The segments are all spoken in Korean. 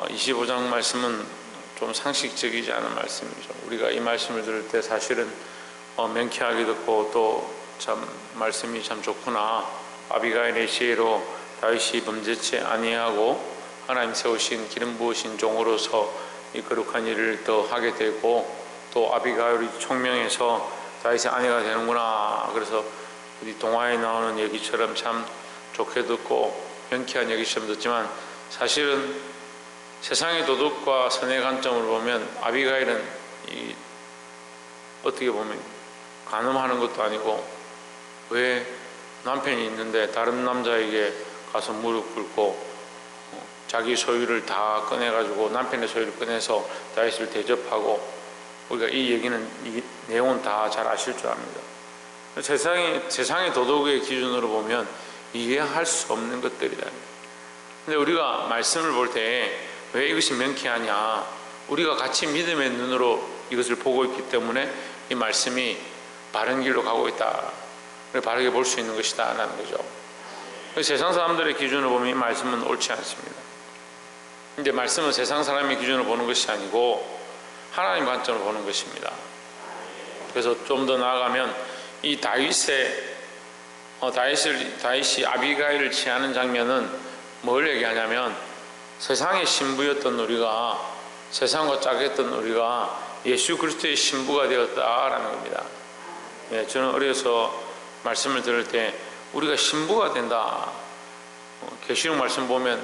25장 말씀은 좀 상식적이지 않은 말씀이죠. 우리가 이 말씀을 들을 때 사실은 명쾌하게 듣고 또 참 말씀이 참 좋구나. 아비가일의 지혜로 다윗이 범죄치 아니하고 하나님 세우신 기름 부으신 종으로서 이 거룩한 일을 더 하게 되고, 또 아비가일이 총명해서 다윗의 아내가 되는구나. 그래서 우리 동화에 나오는 얘기처럼 참 좋게 듣고 명쾌한 얘기처럼 듣지만, 사실은 세상의 도덕과 선의 관점으로 보면 아비가일은 어떻게 보면 간음하는 것도 아니고, 왜 남편이 있는데 다른 남자에게 가서 무릎 꿇고 자기 소유를 다 꺼내가지고 남편의 소유를 꺼내서 다윗을 대접하고, 우리가 이 얘기는, 이 내용은 다 잘 아실 줄 압니다. 세상의 도덕의 기준으로 보면 이해할 수 없는 것들이다. 근데 우리가 말씀을 볼 때 왜 이것이 명쾌하냐, 우리가 같이 믿음의 눈으로 이것을 보고 있기 때문에 이 말씀이 바른 길로 가고 있다, 바르게 볼 수 있는 것이다 라는 거죠. 세상 사람들의 기준으로 보면 이 말씀은 옳지 않습니다. 근데 말씀은 세상 사람의 기준으로 보는 것이 아니고 하나님 관점으로 보는 것입니다. 그래서 좀 더 나아가면 이 다윗이 아비가일을 취하는 장면은 뭘 얘기하냐면, 세상의 신부였던 우리가, 세상과 짝했던 우리가 예수 그리스도의 신부가 되었다라는 겁니다. 저는 어려서 말씀을 들을 때 우리가 신부가 된다. 계시록 말씀 보면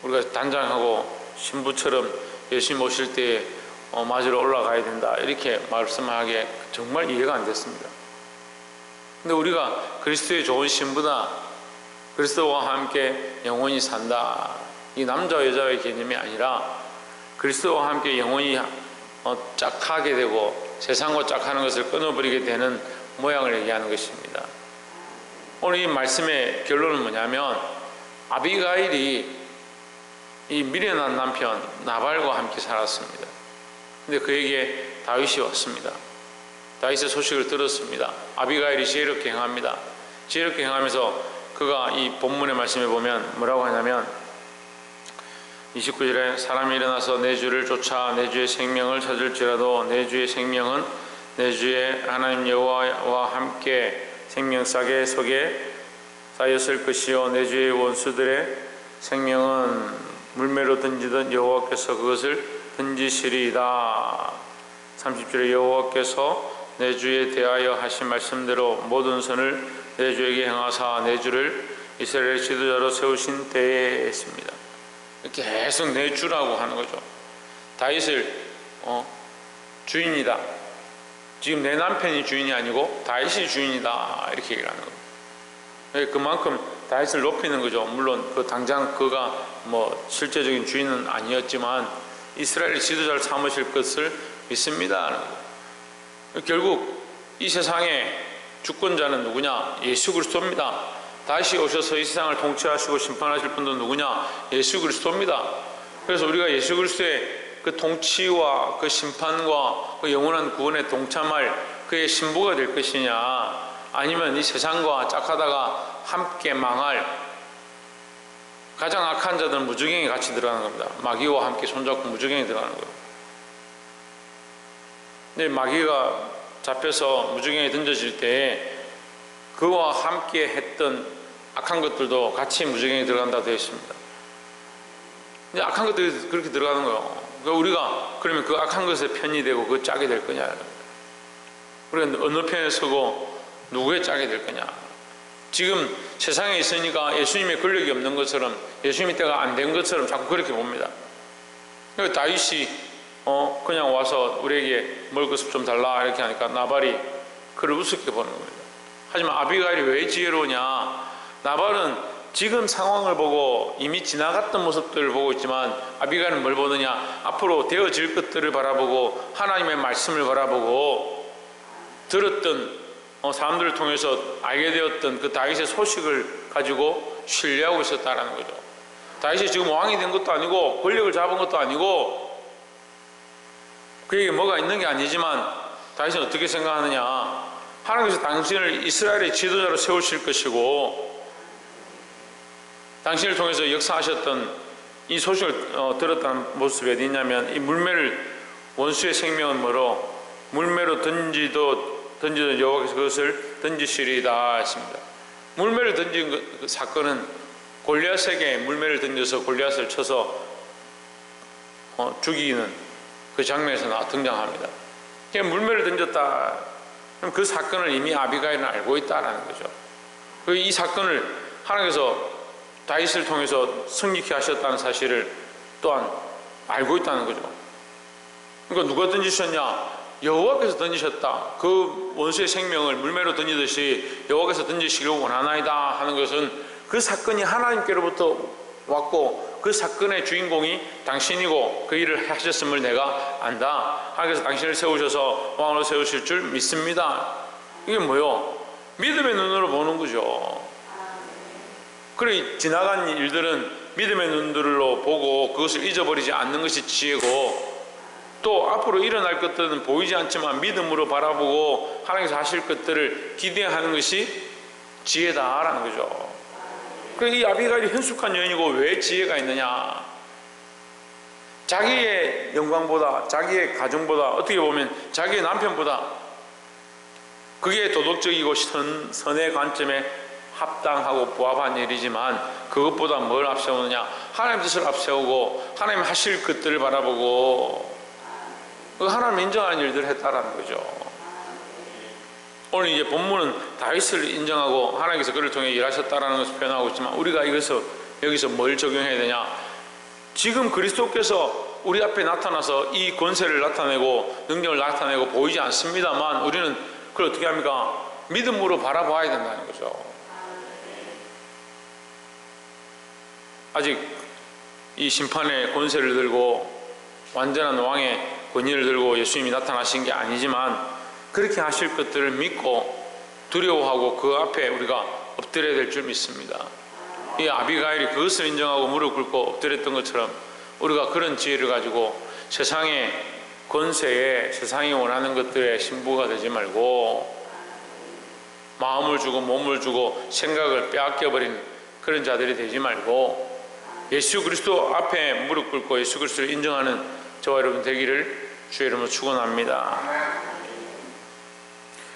우리가 단장하고 신부처럼 예수님 오실 때 맞으러 올라가야 된다, 이렇게 말씀하기에 정말 이해가 안 됐습니다. 근데 우리가 그리스도의 좋은 신부다, 그리스도와 함께 영원히 산다, 이 남자 여자의 개념이 아니라 그리스도와 함께 영원히 짝하게 되고 세상과 짝하는 것을 끊어버리게 되는 모양을 얘기하는 것입니다. 오늘 이 말씀의 결론은 뭐냐면, 아비가일이 이 미련한 남편 나발과 함께 살았습니다. 근데 그에게 다윗이 왔습니다. 다윗의 소식을 들었습니다. 아비가일이 지혜롭게 행합니다. 지혜롭게 행하면서 그가 이 본문의 말씀에 보면 뭐라고 하냐면, 29절에 사람이 일어나서 내 주를 쫓아 내 주의 생명을 찾을지라도 내 주의 생명은 내 주의 하나님 여호와와 함께 생명싸개 속에 쌓였을 것이요 내 주의 원수들의 생명은 물매로 던지던 여호와께서 그것을 던지시리이다. 30절에 여호와께서 내 주에 대하여 하신 말씀대로 모든 선을 내 주에게 행하사 내 주를 이스라엘의 지도자로 세우신 때에 했습니다. 계속 내 주라고 하는 거죠. 다윗을 주인이다, 지금 내 남편이 주인이 아니고 다윗이 주인이다, 이렇게 얘기를 하는 겁니다. 그만큼 다윗을 높이는 거죠. 물론 당장 그가 실제적인 주인은 아니었지만 이스라엘 지도자를 삼으실 것을 믿습니다 하는 거죠. 결국 이 세상의 주권자는 누구냐? 예수 그리스도입니다. 다시 오셔서 이 세상을 통치하시고 심판하실 분도 누구냐? 예수 그리스도입니다. 그래서 우리가 예수 그리스도의 그 통치와 그 심판과 그 영원한 구원에 동참할 그의 신부가 될 것이냐, 아니면 이 세상과 짝하다가 함께 망할 가장 악한 자들은 무저갱이 같이 들어가는 겁니다. 마귀와 함께 손잡고 무저갱이 들어가는 거예요. 근데 마귀가 잡혀서 무저갱이 던져질 때 그와 함께 했던 악한 것들도 같이 무저갱이 들어간다고 되어 있습니다. 근데 악한 것들이 그렇게 들어가는 거예요. 그러니까 우리가 그러면 그 악한 것에 편이 되고 그 짝이 될 거냐, 우리가 어느 편에 서고 누구의 짝이 될 거냐. 지금 세상에 있으니까 예수님의 권력이 없는 것처럼, 예수님의 때가 안 된 것처럼 자꾸 그렇게 봅니다. 그러니까 다윗이 그냥 와서 우리에게 먹을 것을 좀 달라 이렇게 하니까 나발이 그를 우습게 보는 겁니다. 하지만 아비가일이 왜 지혜로우냐? 나발은 지금 상황을 보고 이미 지나갔던 모습들을 보고 있지만, 아비가일은 뭘 보느냐? 앞으로 되어질 것들을 바라보고 하나님의 말씀을 바라보고 들었던 사람들을 통해서 알게 되었던 그 다윗의 소식을 가지고 신뢰하고 있었다는 거죠. 다윗이 지금 왕이 된 것도 아니고 권력을 잡은 것도 아니고 그에게 뭐가 있는 게 아니지만, 다윗은 어떻게 생각하느냐? 하나님께서 당신을 이스라엘의 지도자로 세우실 것이고 당신을 통해서 역사하셨던 이 소식을 들었다는 모습이 어디 있냐면, 이 물매를, 원수의 생명은 뭐로 물매로 던지던 여호와께서 그것을 던지시리다 했습니다. 물매를 던진 그 사건은 골리앗에게 물매를 던져서 골리앗을 쳐서 죽이는 그 장면에서 등장합니다. 그냥 물매를 던졌다. 그럼 그 사건을 이미 아비가일은 알고 있다라는 거죠. 이 사건을 하나님께서 다윗을 통해서 성립케 하셨다는 사실을 또한 알고 있다는 거죠. 그러니까 누가 던지셨냐? 여호와께서 던지셨다. 그 원수의 생명을 물매로 던지듯이 여호와께서 던지시기를 원하나이다 하는 것은 그 사건이 하나님께로부터 왔고 그 사건의 주인공이 당신이고 그 일을 하셨음을 내가 안다. 하나님께서 당신을 세우셔서 왕으로 세우실 줄 믿습니다. 이게 뭐요? 믿음의 눈으로 보는 거죠. 그래, 지나간 일들은 믿음의 눈들로 보고 그것을 잊어버리지 않는 것이 지혜고, 또 앞으로 일어날 것들은 보이지 않지만 믿음으로 바라보고 하나님께서 하실 것들을 기대하는 것이 지혜다라는 거죠. 그래, 이 아비가일이 현숙한 여인이고 왜 지혜가 있느냐? 자기의 영광보다, 자기의 가정보다, 어떻게 보면 자기의 남편보다 그게 도덕적이고 선의 관점에 합당하고 부합한 일이지만 그것보다 뭘 앞세우느냐? 하나님 뜻을 앞세우고 하나님 하실 것들을 바라보고 하나님 인정하는 일들을 했다라는 거죠. 오늘 이제 본문은 다윗을 인정하고 하나님께서 그를 통해 일하셨다라는 것을 표현하고 있지만, 우리가 여기서 뭘 적용해야 되냐? 지금 그리스도께서 우리 앞에 나타나서 이 권세를 나타내고 능력을 나타내고 보이지 않습니다만 우리는 그걸 어떻게 합니까? 믿음으로 바라봐야 된다는 거죠. 아직 이 심판의 권세를 들고 완전한 왕의 권위를 들고 예수님이 나타나신 게 아니지만 그렇게 하실 것들을 믿고 두려워하고 그 앞에 우리가 엎드려야 될 줄 믿습니다. 이 아비가일이 그것을 인정하고 무릎 꿇고 엎드렸던 것처럼 우리가 그런 지혜를 가지고 세상의 권세에, 세상이 원하는 것들의 신부가 되지 말고 마음을 주고 몸을 주고 생각을 빼앗겨버린 그런 자들이 되지 말고 예수 그리스도 앞에 무릎 꿇고 예수 그리스도를 인정하는 저와 여러분 되기를 주의 이름으로 축원합니다.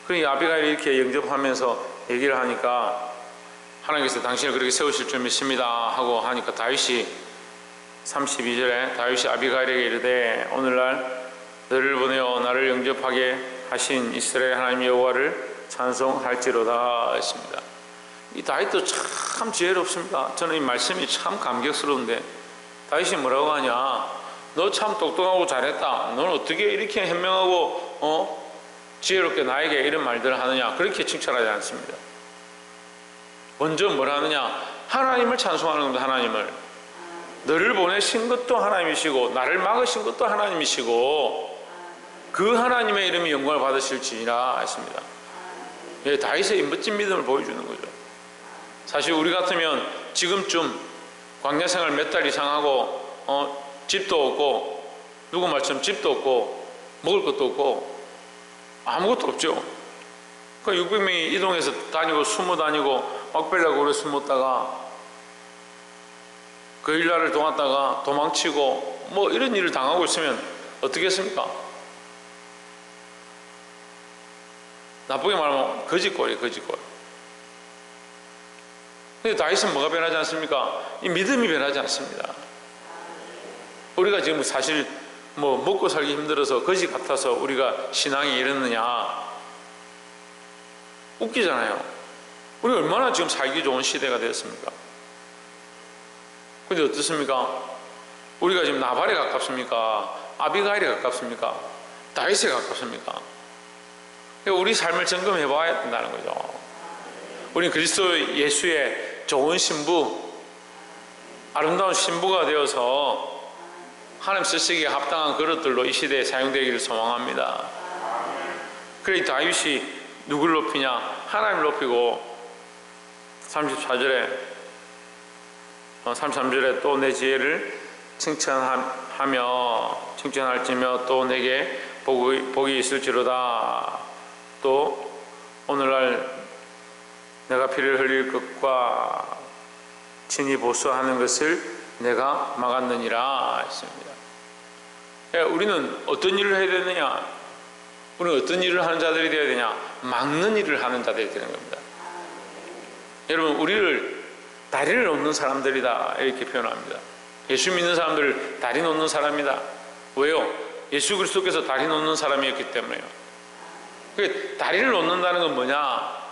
그러니 아비가일이 이렇게 영접하면서 얘기를 하니까 하나님께서 당신을 그렇게 세우실 줄 믿습니다 하고 하니까 다윗이 32절에 다윗이 아비가일에게 이르되 오늘날 너를 보내어 나를 영접하게 하신 이스라엘 하나님 여호와를 찬송할지로다 했습니다. 이 다윗도 참 지혜롭습니다. 저는 이 말씀이 참 감격스러운데 다윗이 뭐라고 하냐? 너 참 똑똑하고 잘했다. 너는 어떻게 이렇게 현명하고 지혜롭게 나에게 이런 말들을 하느냐? 그렇게 칭찬하지 않습니다. 먼저 뭘 하느냐? 하나님을 찬송하는 겁니다. 하나님을. 너를 보내신 것도 하나님이시고 나를 막으신 것도 하나님이시고 그 하나님의 이름이 영광을 받으실지니라 했습니다. 예, 다윗의 멋진 믿음을 보여주는 거죠. 사실 우리 같으면 지금쯤 광야 생활 몇 달 이상 하고 집도 없고 누구 말처럼 집도 없고 먹을 것도 없고 아무것도 없죠. 그 600명이 이동해서 다니고 숨어 다니고 막벨라고 오래 숨었다가 그 일날을 도왔다가 도망치고 뭐 이런 일을 당하고 있으면 어떻게 했습니까? 나쁘게 말하면 거짓골이에요. 거짓골. 근데 다윗은 뭐가 변하지 않습니까? 이 믿음이 변하지 않습니다. 우리가 지금 사실 뭐 먹고 살기 힘들어서 거지 같아서 우리가 신앙이 이랬느냐 웃기잖아요. 우리 얼마나 지금 살기 좋은 시대가 되었습니까? 근데 어떻습니까? 우리가 지금 나발에 가깝습니까? 아비가일에 가깝습니까? 다윗에 가깝습니까? 우리 삶을 점검해 봐야 된다는 거죠. 우리는 그리스도 예수의 좋은 신부, 아름다운 신부가 되어서 하나님 쓰시기에 합당한 그릇들로 이 시대에 사용되기를 소망합니다. 그래 다윗이 누굴 높이냐? 하나님을 높이고 33절에 또 내 지혜를 칭찬할지며 또 내게 복이 있을지로다. 또 오늘날 내가 피를 흘릴 것과 친히 보수하는 것을 내가 막았느니라 했습니다. 우리는 어떤 일을 해야 되느냐? 우리는 어떤 일을 하는 자들이 되어야 되냐? 막는 일을 하는 자들이 되는 겁니다. 여러분, 우리를 다리를 놓는 사람들이다 이렇게 표현합니다. 예수 믿는 사람들을 다리 놓는 사람이다. 왜요? 예수 그리스도께서 다리 놓는 사람이었기 때문에요. 다리를 놓는다는 건 뭐냐?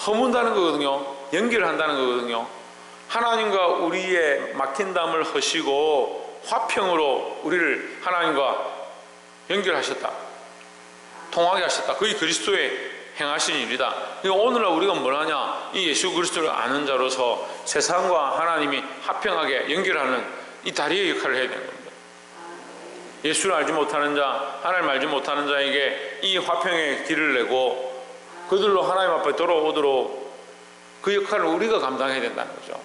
허문다는 거거든요. 연결한다는 거거든요. 하나님과 우리의 막힌 담을 허시고 화평으로 우리를 하나님과 연결하셨다. 통하게 하셨다. 그게 그리스도의 행하신 일이다. 오늘날 우리가 뭘 하냐? 이 예수 그리스도를 아는 자로서 세상과 하나님이 화평하게 연결하는 이 다리의 역할을 해야 되는 겁니다. 예수를 알지 못하는 자, 하나님 알지 못하는 자에게 이 화평의 길을 내고 그들로 하나님 앞에 돌아오도록 그 역할을 우리가 감당해야 된다는 거죠.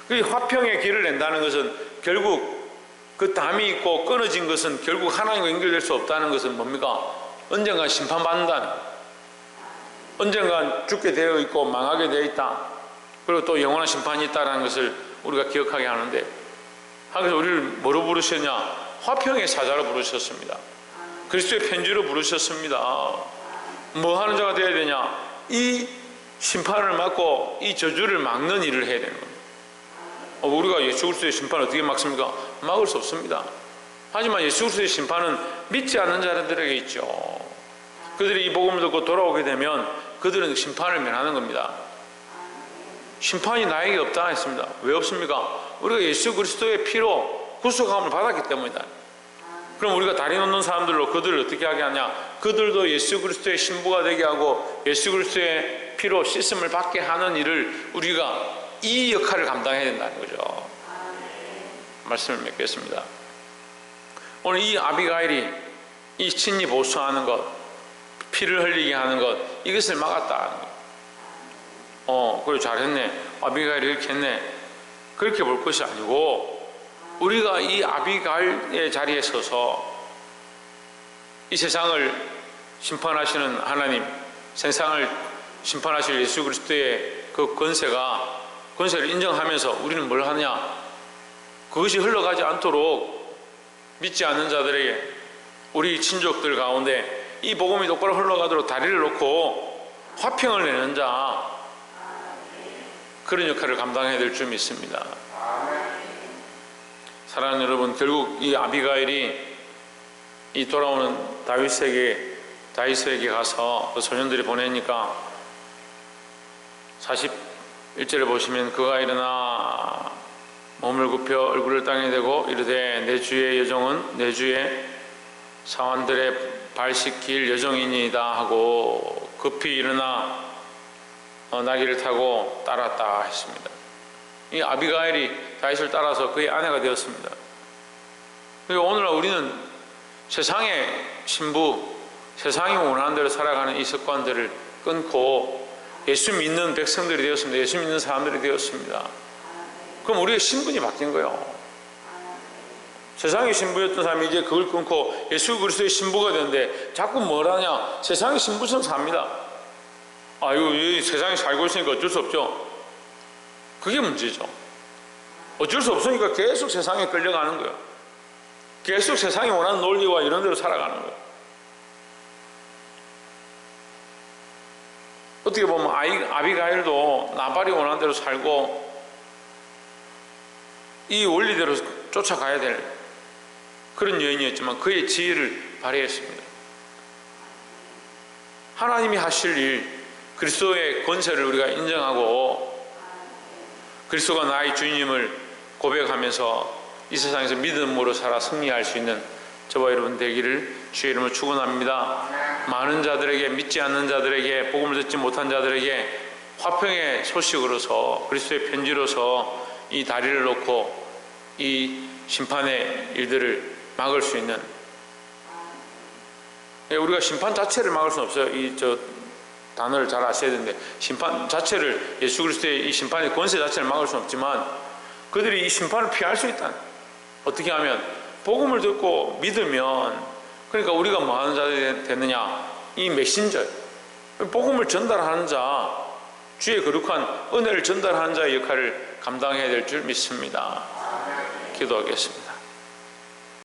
그 화평의 길을 낸다는 것은 결국 그 담이 있고 끊어진 것은 결국 하나님과 연결될 수 없다는 것은 뭡니까? 언젠간 심판받는다는 거예요. 언젠간 죽게 되어 있고 망하게 되어 있다. 그리고 또 영원한 심판이 있다는 것을 우리가 기억하게 하는데, 그래서 우리를 뭐로 부르셨냐? 화평의 사자로 부르셨습니다. 그리스도의 편지로 부르셨습니다. 뭐 하는 자가 되어야 되냐? 이 심판을 막고 이 저주를 막는 일을 해야 되는 겁니다. 우리가 예수 그리스도의 심판을 어떻게 막습니까? 막을 수 없습니다. 하지만 예수 그리스도의 심판은 믿지 않는 자들에게 있죠. 그들이 이 복음을 듣고 돌아오게 되면 그들은 심판을 면하는 겁니다. 심판이 나에게 없다 했습니다. 왜 없습니까? 우리가 예수 그리스도의 피로 구속함을 받았기 때문이다. 그럼 우리가 다리 놓는 사람들로 그들을 어떻게 하게 하냐? 그들도 예수 그리스도의 신부가 되게 하고 예수 그리스도의 피로 씻음을 받게 하는 일을 우리가 이 역할을 감당해야 된다는 거죠. 말씀을 맺겠습니다. 오늘 이 아비가일이 이 친히 보수하는 것, 피를 흘리게 하는 것, 이것을 막았다. 그래 잘했네. 아비가일이 이렇게 했네. 그렇게 볼 것이 아니고 우리가 이 아비가일의 자리에 서서 이 세상을 심판하시는 하나님, 세상을 심판하실 예수 그리스도의 그 권세를 인정하면서 우리는 뭘 하냐? 그것이 흘러가지 않도록 믿지 않는 자들에게, 우리 친족들 가운데 이 복음이 똑바로 흘러가도록 다리를 놓고 화평을 내는 자, 그런 역할을 감당해야 될 줄 믿습니다. 사랑하는 여러분, 결국 이 아비가일이 이 돌아오는 다윗에게 가서 그 소년들이 보내니까 41절에 보시면 그가 일어나 몸을 굽혀 얼굴을 땅에 대고 이르되 내 주의 여종은 내 주의 사환들의 발 씻길 여종이니이다 하고 급히 일어나 나귀를 타고 따랐다 했습니다. 이 아비가일이 다윗을 따라서 그의 아내가 되었습니다. 그리고 오늘날 우리는 세상의 신부, 세상이 원하는 대로 살아가는 이 습관들을 끊고 예수 믿는 백성들이 되었습니다. 예수 믿는 사람들이 되었습니다. 그럼 우리의 신분이 바뀐 거예요. 세상의 신부였던 사람이 이제 그걸 끊고 예수 그리스도의 신부가 되는데 자꾸 뭘 하냐? 세상의 신부처럼 삽니다. 이 세상에 살고 있으니까 어쩔 수 없죠. 그게 문제죠. 어쩔 수 없으니까 계속 세상에 끌려가는 거예요. 계속 세상이 원하는 논리와 이런 대로 살아가는 거예요. 어떻게 보면 아비가일도 나발이 원하는 대로 살고 이 원리대로 쫓아가야 될 그런 여인이었지만 그의 지혜를 발휘했습니다. 하나님이 하실 일, 그리스도의 권세를 우리가 인정하고 그리스도가 나의 주님을 고백하면서 이 세상에서 믿음으로 살아 승리할 수 있는 저와 여러분 되기를 주의 이름으로 축원합니다. 많은 자들에게, 믿지 않는 자들에게, 복음을 듣지 못한 자들에게 화평의 소식으로서, 그리스도의 편지로서 이 다리를 놓고 이 심판의 일들을 막을 수 있는, 우리가 심판 자체를 막을 수는 없어요. 단어를 잘 아셔야 되는데, 심판 자체를, 예수 그리스도의 이 심판의 권세 자체를 막을 수는 없지만 그들이 이 심판을 피할 수 있다. 어떻게 하면? 복음을 듣고 믿으면, 그러니까 우리가 뭐 하는 자들이 되느냐? 이 메신저, 복음을 전달하는 자, 주의 거룩한 은혜를 전달하는 자의 역할을 감당해야 될 줄 믿습니다. 기도하겠습니다.